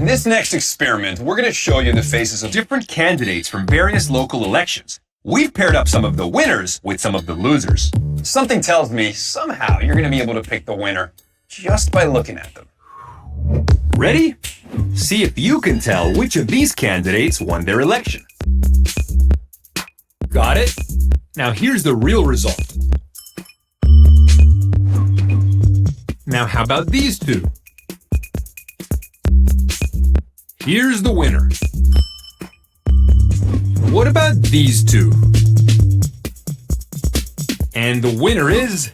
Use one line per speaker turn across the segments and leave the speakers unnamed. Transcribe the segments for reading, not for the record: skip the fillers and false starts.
In this next experiment, we're going to show you the faces of different candidates from various local elections. We've paired up some of the winners with some of the losers. Something tells me somehow you're going to be able to pick the winner just by looking at them. Ready? See if you can tell which of these candidates won their election. Got it? Now here's the real result. Now how about these two? Here's the winner. What about these two? And the winner is...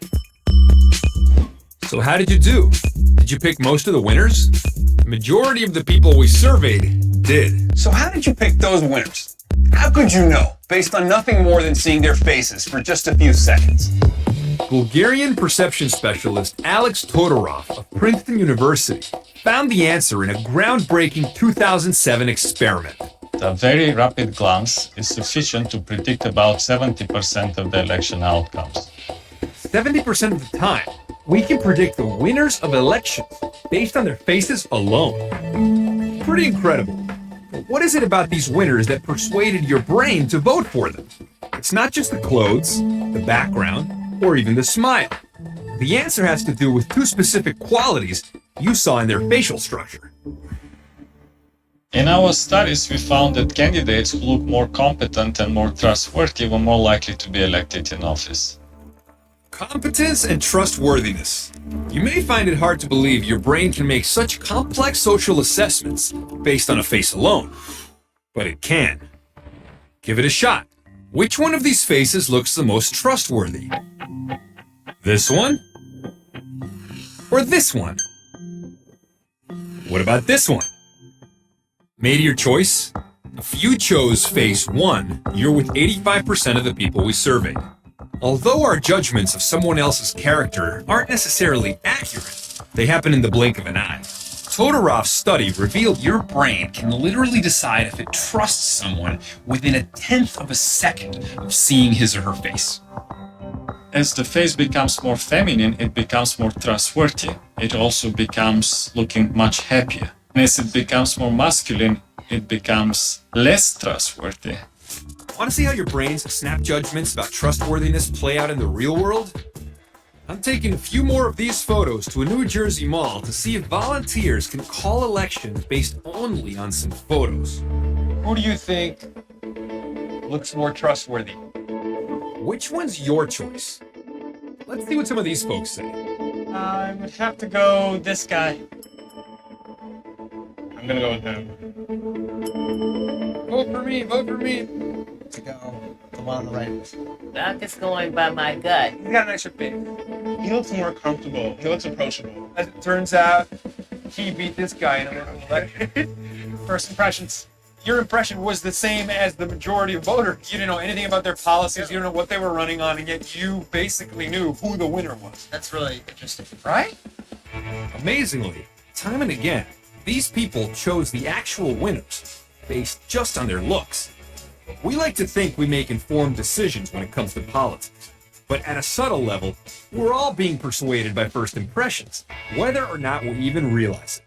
So how did you do? Did you pick most of the winners? The majority of the people we surveyed did. So how did you pick those winners? How could you know, based on nothing more than seeing their faces for just a few seconds? Bulgarian perception specialist Alex Todorov of Princeton University found the answer in a groundbreaking 2007 experiment.
A very rapid glance is sufficient to predict about 70% of the election outcomes.
70% of the time, we can predict the winners of elections based on their faces alone. Pretty incredible. But what is it about these winners that persuaded your brain to vote for them? It's not just the clothes, the background, or even the smile. The answer has to do with two specific qualities you saw in their facial structure.
In our studies, we found that candidates who look more competent and more trustworthy were more likely to be elected in office.
Competence and trustworthiness. You may find it hard to believe your brain can make such complex social assessments based on a face alone, but it can. Give it a shot. Which one of these faces looks the most trustworthy? This one? Or this one? What about this one? Made your choice? If you chose face 1, you're with 85% of the people we surveyed. Although our judgments of someone else's character aren't necessarily accurate, they happen in the blink of an eye. Todorov's study revealed your brain can literally decide if it trusts someone within a tenth of a second of seeing his or her face.
As the face becomes more feminine, it becomes more trustworthy. It also becomes looking much happier. And as it becomes more masculine, it becomes less trustworthy.
Want to see how your brain's snap judgments about trustworthiness play out in the real world? I'm taking a few more of these photos to a New Jersey mall to see if volunteers can call elections based only on some photos. Who do you think looks more trustworthy? Which one's your choice? Let's see what some of these folks say.
I would have to go this guy. I'm gonna go with him.
Vote for me, vote for me.
To go the one on the right.
I'm just going by my gut.
He's got an extra face.
He looks more comfortable. He looks approachable.
As it turns out, he beat this guy in a local election. First impressions. Your impression was the same as the majority of voters. You didn't know anything about their policies. You didn't know what they were running on, and yet you basically knew who the winner was.
That's really interesting.
Right?
Amazingly, time and again, these people chose the actual winners based just on their looks. We like to think we make informed decisions when it comes to politics. But at a subtle level, we're all being persuaded by first impressions, whether or not we even realize it.